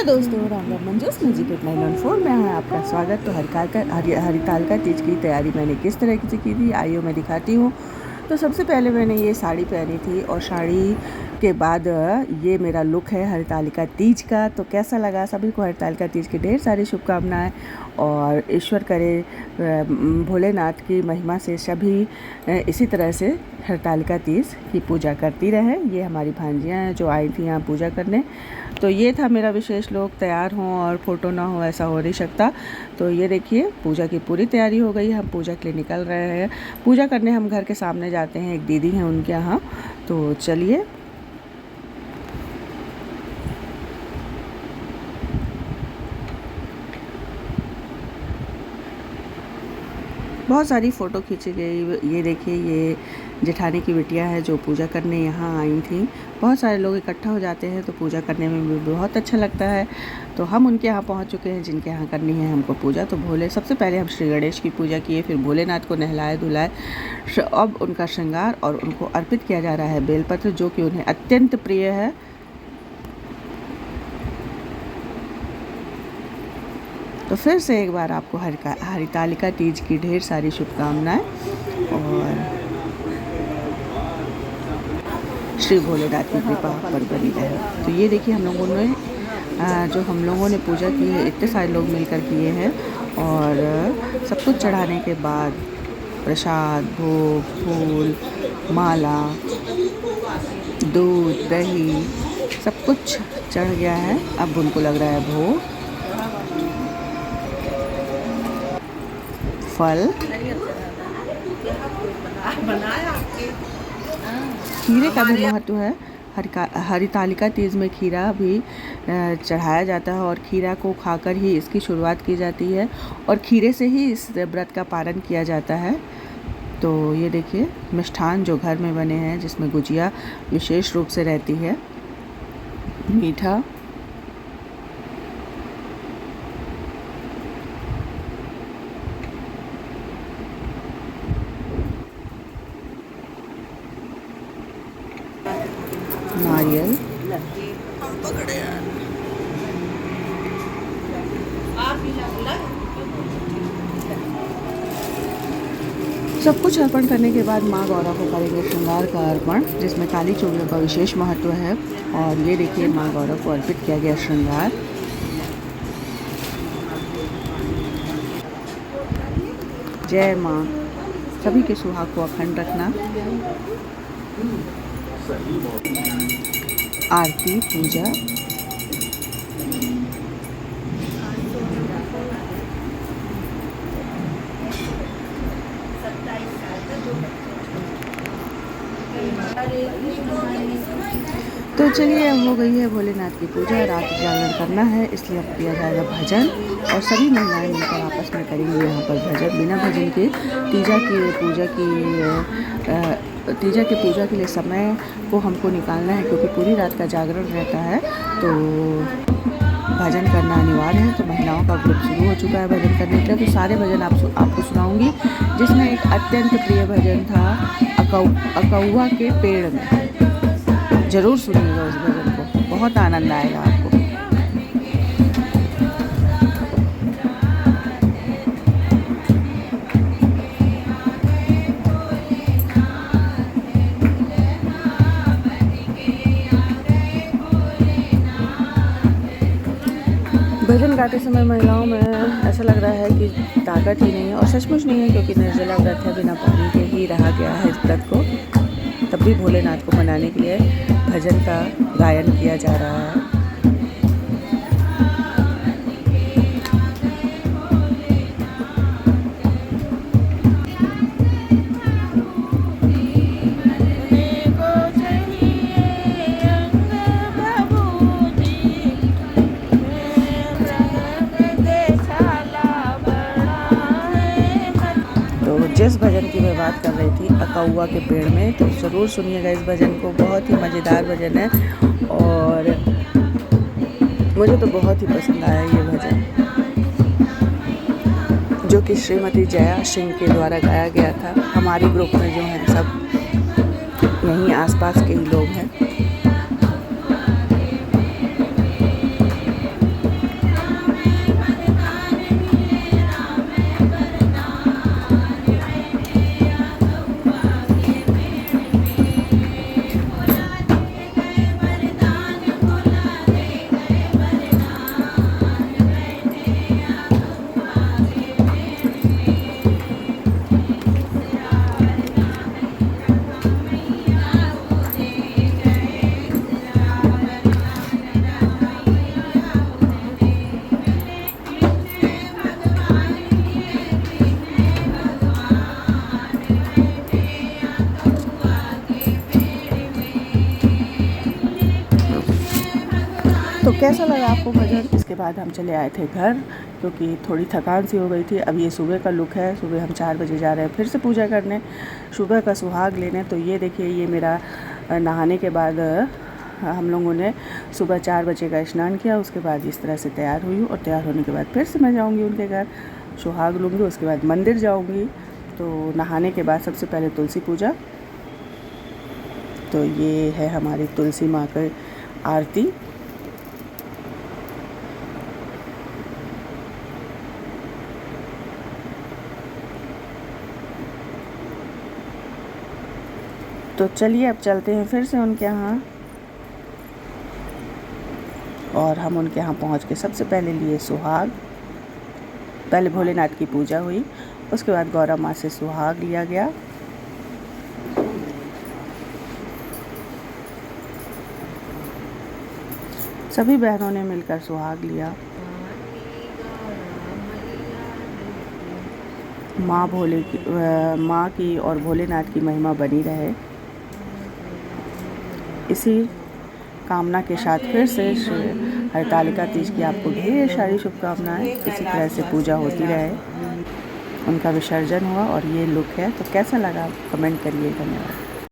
Hello दोस्तों, Ram Ram Manju's music 8914 में है आपका स्वागत। तो हरितालिका तीज की तैयारी मैंने किस तरह से की थी आइए मैं दिखाती हूँ। तो सबसे पहले मैंने ये साड़ी पहनी थी और साड़ी के बाद ये मेरा लुक है हरितालिका तीज का। तो कैसा लगा? सभी को हरितालिका तीज की ढेर सारी शुभकामनाएं और ईश्वर करे भोलेनाथ की महिमा से सभी इसी तरह से हरितालिका तीज की पूजा करती रहे। ये हमारी भांजियाँ हैं जो आई थी यहाँ पूजा करने। तो ये था मेरा विशेष लोग, तैयार हों और फ़ोटो ना हो ऐसा हो नहीं सकता। तो ये देखिए पूजा की पूरी तैयारी हो गई, हम पूजा के लिए निकल रहे हैं। पूजा करने हम घर के सामने जाते हैं, एक दीदी हैं उनके यहाँ। तो चलिए बहुत सारी फ़ोटो खींची गई। ये देखिए ये जेठानी की बिटिया है जो पूजा करने यहाँ आई थी। बहुत सारे लोग इकट्ठा हो जाते हैं तो पूजा करने में भी बहुत अच्छा लगता है। तो हम उनके यहाँ पहुँच चुके हैं जिनके यहाँ करनी है हमको पूजा। तो भोले सबसे पहले हम श्री गणेश की पूजा किए, फिर भोलेनाथ को नहलाए धुलाए। अब उनका श्रृंगार और उनको अर्पित किया जा रहा है बेलपत्र, जो कि उन्हें अत्यंत प्रिय है। तो फिर से एक बार आपको हरितालिका तीज की ढेर सारी शुभकामनाएं और श्री भोलेनाथ की कृपा पर बनी रहे। तो ये देखिए हम लोगों ने पूजा की है, इतने सारे लोग मिलकर किए हैं। और सब कुछ चढ़ाने के बाद प्रसाद, भोग, फूल, माला, दूध, दही सब कुछ चढ़ गया है। अब उनको लग रहा है भोग, फल, खीरे का भी महत्व है। हरितालिका तीज में खीरा भी चढ़ाया जाता है और खीरा को खाकर ही इसकी शुरुआत की जाती है और खीरे से ही इस व्रत का पालन किया जाता है। तो ये देखिए मिष्ठान जो घर में बने हैं, जिसमें गुजिया विशेष रूप से रहती है, मीठा, नारियल, सब कुछ अर्पण करने के बाद माँ गौरा को करेंगे श्रृंगार का अर्पण, जिसमें काली चूड़ियों का विशेष महत्व है। और ये देखिए माँ गौरा को अर्पित किया गया श्रृंगार। जय माँ, सभी के सुहाग को अखंड रखना। आरती, पूजा, तो चलिए अब हो गई है भोलेनाथ की पूजा। रात जागरण करना है, इसलिए अब किया जाएगा भजन और सभी महिलाएं मिलकर आपस में करेंगी यहाँ पर भजन। बिना भजन के तीजा की पूजा के लिए समय को हमको निकालना है, क्योंकि पूरी रात का जागरण रहता है। तो भजन करना अनिवार्य है। तो महिलाओं का ग्रुप शुरू हो चुका है भजन करने के लिए। तो सारे भजन आपको सुनाऊंगी, जिसमें एक अत्यंत प्रिय भजन था अकौवा के पेड़ में। ज़रूर सुनिएगा उस भजन को, बहुत आनंद आएगा आपको। भजन गाते समय महिलाओं में ऐसा लग रहा है कि ताकत ही नहीं है, और सचमुच नहीं है, क्योंकि निर्जला व्रत है, बिना पानी के ही रहा गया है इस व्रत को। तब भी भोलेनाथ को मनाने के लिए भजन का गायन किया जा रहा है। जिस भजन की मैं बात कर रही थी अकौवा के पेड़ में, तो ज़रूर सुनिएगा इस भजन को। बहुत ही मज़ेदार भजन है और मुझे तो बहुत ही पसंद आया ये भजन, जो कि श्रीमती जया सिंह के द्वारा गाया गया था। हमारे ग्रुप में जो हैं सब यहीं आसपास के ही लोग हैं। कैसा लगा आपको भजन? इसके बाद हम चले आए थे घर, क्योंकि थोड़ी थकान सी हो गई थी। अब ये सुबह का लुक है। सुबह हम 4 बजे जा रहे हैं फिर से पूजा करने, सुबह का सुहाग लेने। तो ये देखिए, ये मेरा नहाने के बाद हम लोगों ने सुबह 4 बजे का स्नान किया। उसके बाद इस तरह से तैयार हुई हूँ, और तैयार होने के बाद फिर से मैं जाऊँगी उनके घर, सुहाग लूँगी। उसके बाद मंदिर जाऊँगी। तो नहाने के बाद सबसे पहले तुलसी पूजा। तो ये है हमारी तुलसी माँ की आरती। तो चलिए अब चलते हैं फिर से उनके यहाँ, और हम उनके यहाँ पहुँच के सबसे पहले लिए सुहाग। पहले भोलेनाथ की पूजा हुई, उसके बाद गौरा माँ से सुहाग लिया गया। सभी बहनों ने मिलकर सुहाग लिया। माँ की और भोलेनाथ की महिमा बनी रहे, इसी कामना के साथ फिर से हरतालिका तीज की आपको ढेर सारी शुभकामनाएं। इसी तरह से पूजा होती रहे। उनका विसर्जन हुआ और ये लुक है। तो कैसा लगा कमेंट करिए। धन्यवाद।